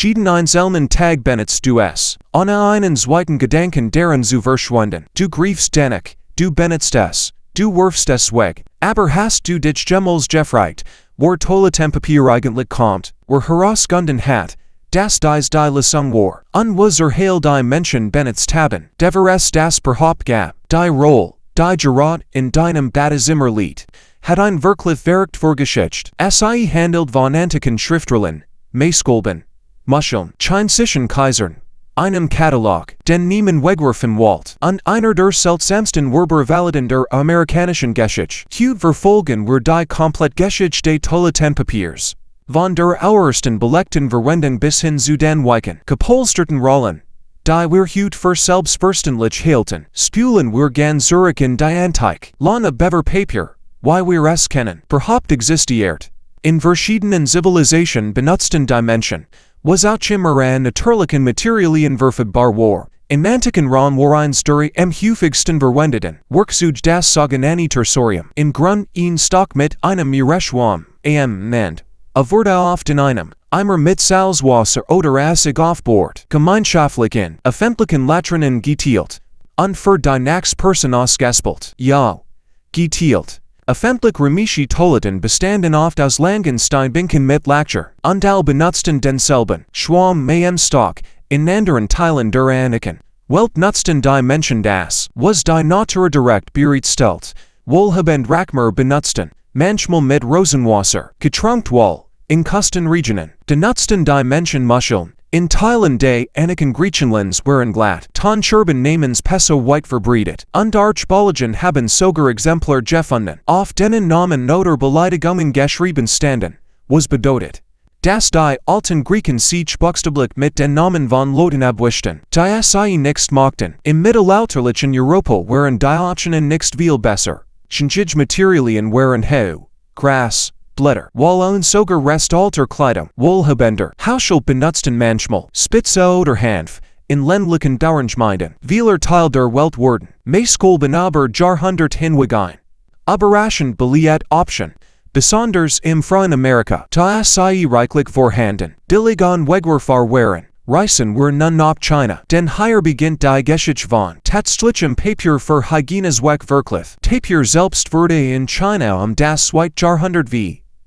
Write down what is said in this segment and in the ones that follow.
jeden einzelnen Tag benutzt du es, ohne einen zweiten Gedanken daran zu verschwenden. Du griefst danach, du benutzt es, du wirfst es weg, aber hast du dich jemals gefragt, wo Toilettenpapier eigentlich kommt, herausgefunden hat, dass dies die Lösung war, was heil die Menschen benutzt haben, es das Behaupt gab, die Rolle, die Gerard in deinem Badezimmerlied, hat ein wirklich verrückt Vorgeschichte. Es handelt von antiken Schriftrollen, Maßkolben, Muscheln, chinesischen Kaisern, einem Katalog, den niemand wegwerfen wollte, und einer der seltsamsten Werbervaliden der amerikanischen Geschichte. Heute verfolgen wir die komplette Geschichte des Toilettenpapiers. Von der allerersten belegten Verwendung bis hin zu den weichen, gepolsterten Rollen, die wir heute für selbstverständlich hielten, spulen wir gern zurück in die Antike. Lana bever Papier, wie wir es kennen, überhaupt existiert. In verschiedenen Zivilisationen benutzten die Menschen, was auch immer an natürlichen Materialien verfügbar war. Im antiken Rom war eins der am häufigsten verwendeten Werkzeuge das sogenannte Tersorium. Im Grund ein Stock mit einem Meerschwamm, nennt. Wurde oft in einem Eimer mit Salzwasser oder Essig auf Bord, gemeinschaftlich in öffentlichen Latrinen geteilt, und für die nächste Person ausgespült. Ja, geteilt. Öffentlich remische Toiletten bestanden oft aus langen Steinbänken mit Lackscher, und alle benutzten denselben Schwamm am Stock. In anderen Teilen der Antiken Welt nutzten die Menschen das, was die Natur direkt bereitstellt, wohlhabend Rackmer benutzten, manchmal mit Rosenwasser, getrunken wohl. In Küstenregionen benutzten die Menschen Muscheln. In Teilen des antiken Griechenlands waren glatt Tonscherben namens Peso weit verbreitet, und Archäologen haben sogar Exemplar gefunden, auf denen Namen oder Beleidigungen geschrieben standen, was bedeutet, dass die alten Griechen sich buchstäblich mit den Namen von Leuten abwischten, die es nicht mochten. Im mittelalterlichen Europa waren die Optionen nicht viel besser. Chinesische Materialien waren Heu, Gras, Blätter, Wolle und sogar Restalter Kleidung, wohlhabender Hausschuld benutzten manchmal Spitze oder Hanf, in ländlichen Dauergemeinden, vieler Teil der Welt wurden Maßkolben aber Jahrhundert hinweg ein. Überraschend beliebt Option, besonders im freien Amerika, die es reichlich vorhanden, Diligon wegwerfbar waren. Reisen wir nun nach China, denn hier beginnt die Geschichte von tatsächlichem Papier für Hygienezwecke wirklich. Papier selbst wurde in China das zweite Jahrhundert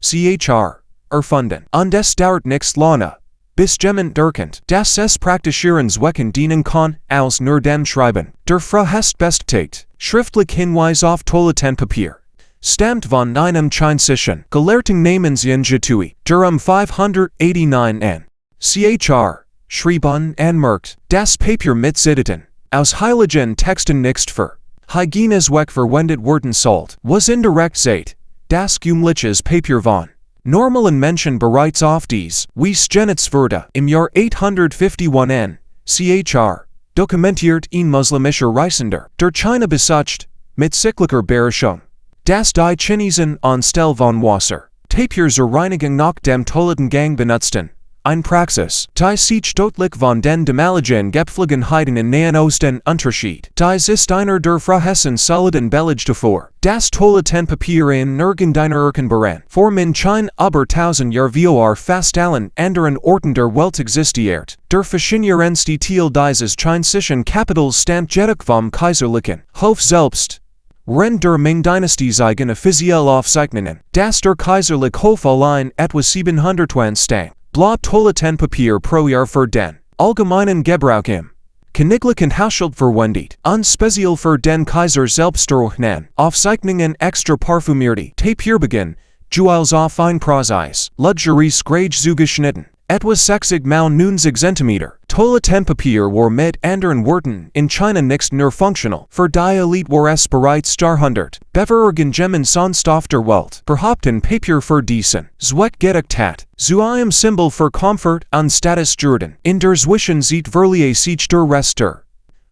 CHR erfunden, und es dauert nicht lange, bis jemand erkennt, dass es praktischerens Zwecken dienen kann, als nur dem Schreiben. Der Frühest bestätigt, schriftlich Hinweis auf Toilettenpapier, stammt von einem chinesischen Gelehrten namens Yin Zhetui, der 589 n. CHR schrieben anmerkt, das Papier mit Zitaten aus heiligen Texten nicht für Hygienezwecke verwendet worden sollte, was indirekt sagt, das gewöhnliches Papier von normalen Menschen bereits auf dies Weise genutzt wurde. Im Jahr 851 n. CHR dokumentiert ein muslimischer Reisender, der China besucht, mit cyclischer Beherrschung, dass die Chinesen anstelle von Wasser Papier zur Reinigung nach dem Toilettengang benutzten. Ein Praxis, die sich deutlich von den damaligen Gepflogenheiten in Nahen Osten unterschied. Dies ist einer der frühesten soliden Belege davor, das Toilettenpapier in nirgendeiner erkennbaren Form in China über 1000 Jahre vor fast allen anderen Orten der Welt existiert. Der faszinierendste Teil dieses chinesischen Kapitals stammt jedoch vom kaiserlichen Hof selbst. Während der Ming-Dynastie eigene offizielle Aufzeichnungen, dass der kaiserliche Hof allein etwa 720 stank. Bla Toilettenpapier pro Jahr für den allgemeinen Gebrauch im königlichen Haushalt verwendet, und speziell für den Kaiser selbst durchnahm. Aufzeichnungen extra parfümierte Papier beginnen, Juwels auf ein Preis, Luxuries grade zugeschnitten, etwa 60 mal 90 cm. Toilettenpapier war mit anderen Worten in China nicht nur funktional, für die Elite war es bereits Jahrhundert. Bevergen Gemmen sonst auf der Welt, behaupten Papier für diesen Zweck gedacht hat, zu einem Symbol für Comfort und Status Jordan. In der Zwischenzeit verlieh sich der Rest der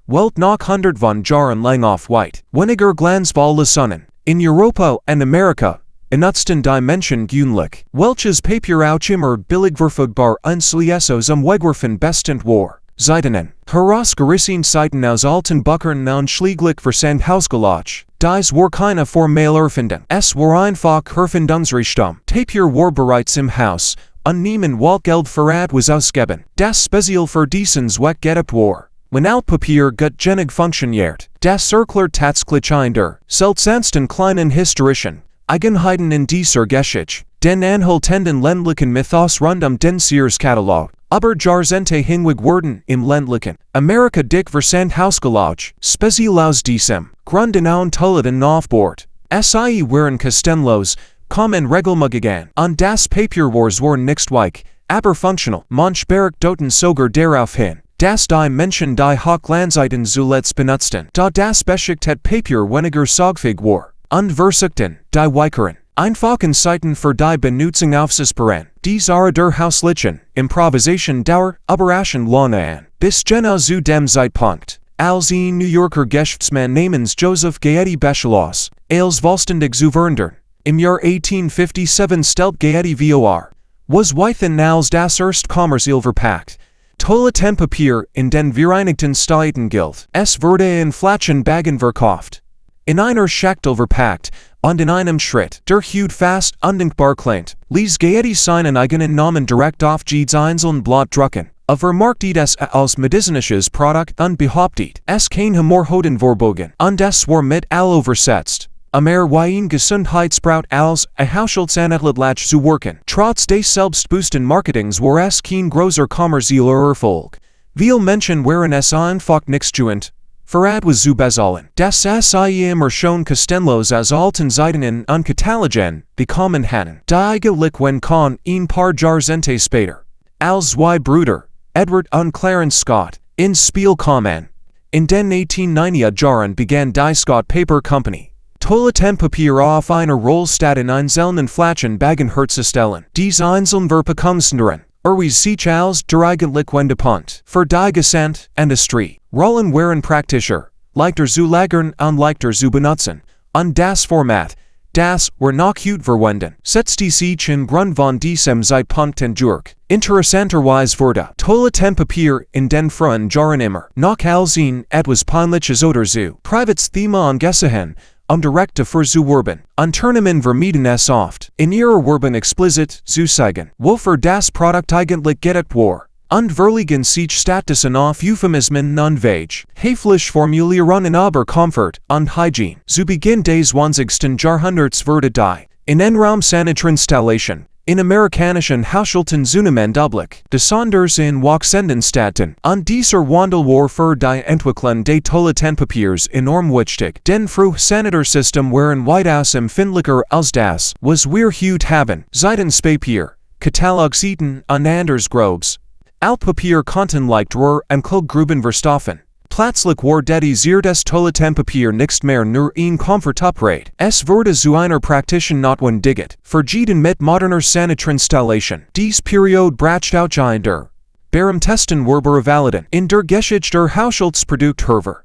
Welt nach 100 von Jahren lang auf weit weniger glanzvolle Sonnen. In Europa und Amerika benutzten die Menschen gewöhnlich, welches Papier auch immer billig verfügbar und Sliesos wegwerfen bestimmt war. Seiten herausgerissen Seiten aus alten Büchern und schläglich versand Hausgelage. Dies war keine formelle Erfindung. Es war einfach Erfindungsreichtum. Papier war bereits im Haus, Nehmen Waltgeld verrad was ausgeben. Das Spezial für diesen Zweck geht war. Wenn Altpapier gut genig funktioniert, das erklärt tatsächlich der seltsamsten kleinen historischen Eigenheiten in dieser Geschichte, den anhaltenden ländlichen Mythos rund den Sears-Katalog, aber Jahrzehnte hinweg wurden im ländlichen Amerika dick Versand Hausgelag, speziell aus diesem Grund in ein Toiletten aufbord. Sie waren kostenlos, kommen regelmäßig an das Papier waren nicht weich, aber funktional, manchmal doten sogar darauf hin, dass die Menschen die Hochglanzseiten zuletzt benutzten, da das beschickte Papier weniger sorgfältig war, und versuchten, die weicheren, einfachen Seiten für die Benutzung aufzusparen. Dies der hauslichen Improvisation Dauer, Überraschend lange an, bis genau zu dem Zeitpunkt, als ein New Yorker Geschäftsmann namens Joseph Gaetti beschloss, als vollständig zu verändern. Im Jahr 1857 stellt Gaetti vor, was weithin als das erste kommerziell verpackt Toilettenpapier in den Vereinigten Staaten gilt. Es wurde in Flaschenbagen verkauft, in einer Schachtel verpackt, und in einem Schritt, der heute fast undenkbar klingt, ließ Gaetti seinen eigenen Namen direkt auf jedes einzelne Blatt drucken. Vermarktet es als medizinisches Produkt und behauptet, es kein Humorhoden verbogen, und es war mit all übersetzt. Wie ein Gesundheitsbraut als Haushaltsanatlet zu wirken. Trotz des selbstbewussten Marketings war es kein großer kommerzieller Erfolg. Viele Menschen waren es einfach nicht gewohnt, verrad was zu bezahlen. Das sie immer schon kostenlos aus alten Zeiten und Katalogen bekommen hatten. Die eigentlich kann ein paar Jahrzehnte später, als zwei Brüder, Edward und Clarence Scott, ins Spiel kommen. In den 1890er Jahren begann die Scott Paper Company Toilettenpapier auf einer Rollstadt in einzelnen Flaschenbagen herzustellen. Diese einzelnen Verpackungsnummern erwies sich als der eigentlich wende Punkt für die Gesamtindustrie. Rollen waren praktischer, leichter zu lagern und leichter zu benutzen, und das Format, das wir noch heute verwenden, setzte sich in Grund von diesem Zeitpunkt durch. Interessanterweise wurde Toilettenpapier in den frühen Jahren immer noch als ein etwas peinliches oder zu privates Thema angesehen, direkt dafür zu werben. Unternehmen vermieden es oft, in ihrer Werbung explizit zu zeigen, wofür das Produkt eigentlich geht war. Und verlegen sich stattdessen auf Euphemismen und vage, höflich Formulierungen über Komfort und Hygiene. Zu Beginn des 20. Jahrhunderts wurde die in Innenraumsanitärinstallation in amerikanischen Haushalten zunehmend üblich, besonders in wachsenden Städten, und dieser Wandel war für die Entwicklung des Toilettenpapiers enorm wichtig, denn frühe Sanitarsystem waren weitaus empfindlicher als das, was wir heute haben. Seitenspapier, Katalogseiten und anders Grobes. Altpapier konnten leicht und Kluggruben verstoffen. Plötzlich war des Toilettenpapier nicht mehr nur ein Komfortupgrade. Es wurde zu einer praktischen Notwendigkeit, verglichen mit moderner Sanitarinstallation. Dies Period bracht auch ein der berühmtesten Werbervaliden in der Geschichte der Haushaltsproduktherver.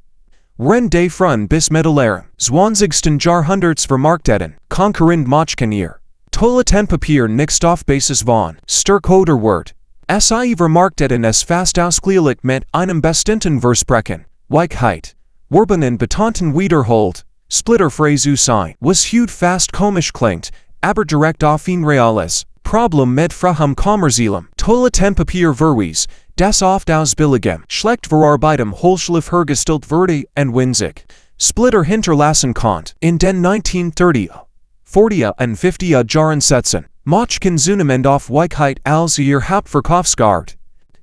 Ren de frühen bis mittleren 20. Jahrhunderts vermarkteten, konkurrent machen ihr Toilettenpapier nicht auf Basis von Stärke oder Wert. Sie vermarkteten es fast ausschließlich mit einem bestimmten Versprechen, Weichheit, Werbungen betonten wiederholt, splitterfrei zu sein, was heute fast komisch klingt, aber direkt auf ein reales Problem mit frühem kommerziellem Toilettenpapier verwies, das oft aus billigem, schlecht verarbeitetem Holzschliff hergestellt wurde und winzig Splitter hinterlassen konnte. In den 1930er, 40er und 50er Jahren setzen Machen zunehmend auf Weichheit als ihr Hauptverkaufsgart.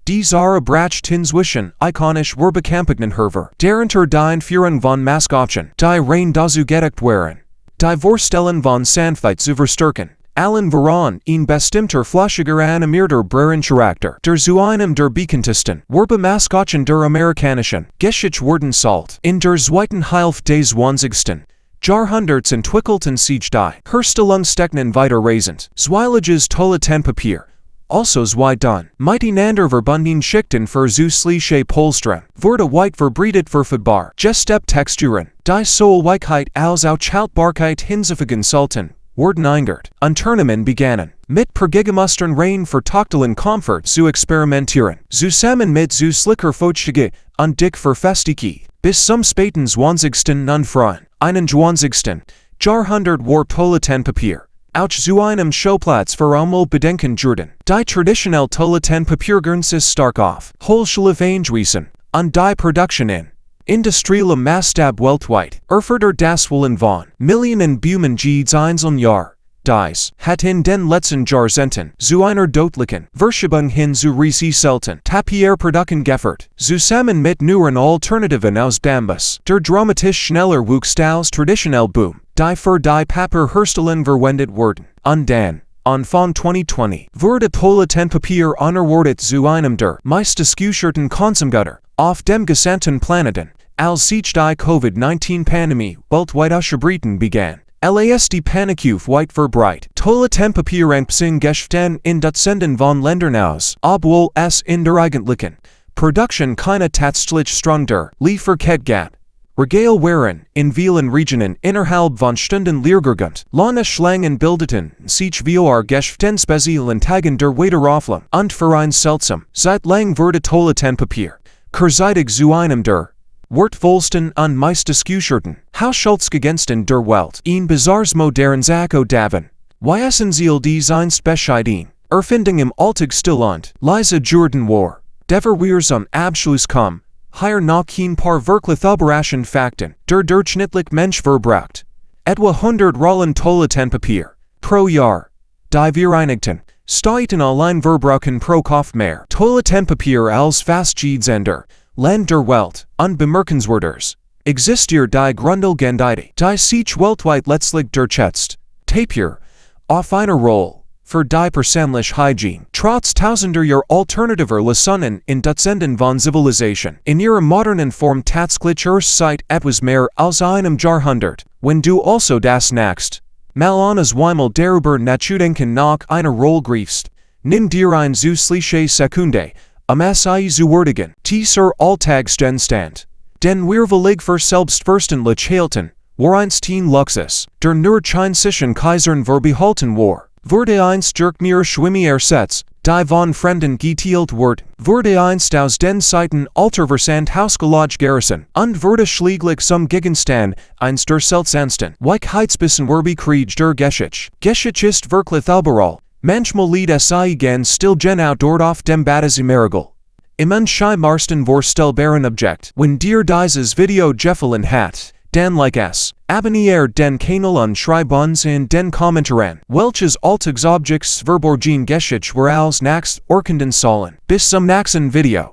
Dies bracht inzwischen ikonisch Werbekampagnen hervor, darunter die Einführung von Maskottchen, die rein dazu gedacht waren, die Vorstellung von Sanftheit zu verstärken. Allen voran ein bestimmter flaschiger animierter Bärencharakter, der zu einem der bekanntesten Werbemaskottchen der amerikanischen Geschichte werden sollte. In der zweiten Hälfte des 20. Jahrhunderts entwickelten sich die Herstellungstechniken weiter rasant. Zweiliges Toilettenpapier, also zwei dann, miteinander verbunden Schichten für zusätzliche Polstern, wurde weit verbreitet verfügbar. Texturen, die sowohl Weichheit als auch Haltbarkeit hinzufügen sollten, wurden eingeführt. Unternehmen begannen, mit Pergegamustern rein vertaktelen Komfort zu experimentieren, zusammen mit zu slicker Feuchtige und dick verfestige, bis zum späten 20. und frühen 21. Jahrhundert war Toilettenpapier Auch zu einem Schauplatz für Umweltbedenken Jordan. Die traditionelle Toilettenpapier sich stark auf Holschliff eingewiesen an die Produktion in industriellem Maßstab weltweit. Erfordert das Wollen von Millionen Blumen jedes einzelne Jahr. Dies hat in den letzten Jahrzehnten zu einer deutlichen Verschiebung hin zu selten Papierprodukten geführt. Zusammen mit neuen Alternativen aus Bambus. Der dramatisch schneller Wuchs aus traditionell Boom, die für die Papierherstellung verwendet wurden. Und dann, Anfang 2020, wurde Toilettenpapier unerwartet zu einem der meistdiskussierten Konsumgüter auf dem gesamten Planeten, als sich die COVID-19 Pandemie weltweit ausgebreiten begann. Die Panik weit verbreitet. Toilettenpapier in Geschäften in Dutzenden von Ländern aus, obwohl es in der eigentlichen Produktion keine tatsächlich Strang der Lieferkette gab. Regale waren in vielen Regionen innerhalb von Stunden leergeräumt. Lange Schlangen bildeten sich vor Geschäften speziellen Tagen der Wiederaufnahme und für ein seltsam, seit lang wurde Toilettenpapier kurzeitig zu einem der wertvollsten und meistdiskussierten Haushaltsgegenständen der Welt. In bizarres modernes davon. Wissen Sie dies einst bescheiden. Erfindung im Alltagsstil und leise Jordan war. Dever wir zum Abschluss kommen. Hier noch ein paar wirklich überraschende Fakten. Der durchschnittliche Mensch verbraucht etwa 100 Rollen Toilettenpapier pro Jahr. Die Vereinigten Staaten allein verbrauchen pro Kopf mehr Toilettenpapier als fast jedes andere Land der Welt. Unbemerkenswertes existiert die Grundlegende, die sich weltweit letztlich durchsetzt. Papier auf einer Rolle für die persönliche Hygiene. Trotz tausender Jahr alternativer Lösungen in Dutzenden von Zivilisation. In ihrer modernen Form tatsächlich erst seit etwas mehr als einem Jahrhundert. Wenn du also das nächst Mal an Weimel darüber nachdenken nach einer Rolle griefst, nimm dir ein zusätzliche Sekunde, es zu würdigen. Dieser Alltagsgegenstand, den wir völlig für selbstverständlich hielten, war einst ein Luxus, der nur chinesischen Kaisern vorbehalten war. Wurde einst durch mehr Schwimme ersetzt, die von Fremden geteilt wurden. Wurde einst aus den Zeiten alter Versand Hausgelage gerissen, und wurde schließlich zum Gegenstand eins der seltsamsten Weichheitsbissen bekriegt der Geschichte. Geschichte ist wirklich überall. Manchmal liegt es ganz still genau dort auf dem Badezimmerigel. Im unscheinbarsten vorstellbaren Objekt. Wenn dir dieses Video gefallen hat, dann like es. Abonniere den Kanal und schreib uns in den Kommentaren, welches Alltagsobjekts verborgen Geschichte wir als nächstes erkunden sollen. Bis zum nächsten Video.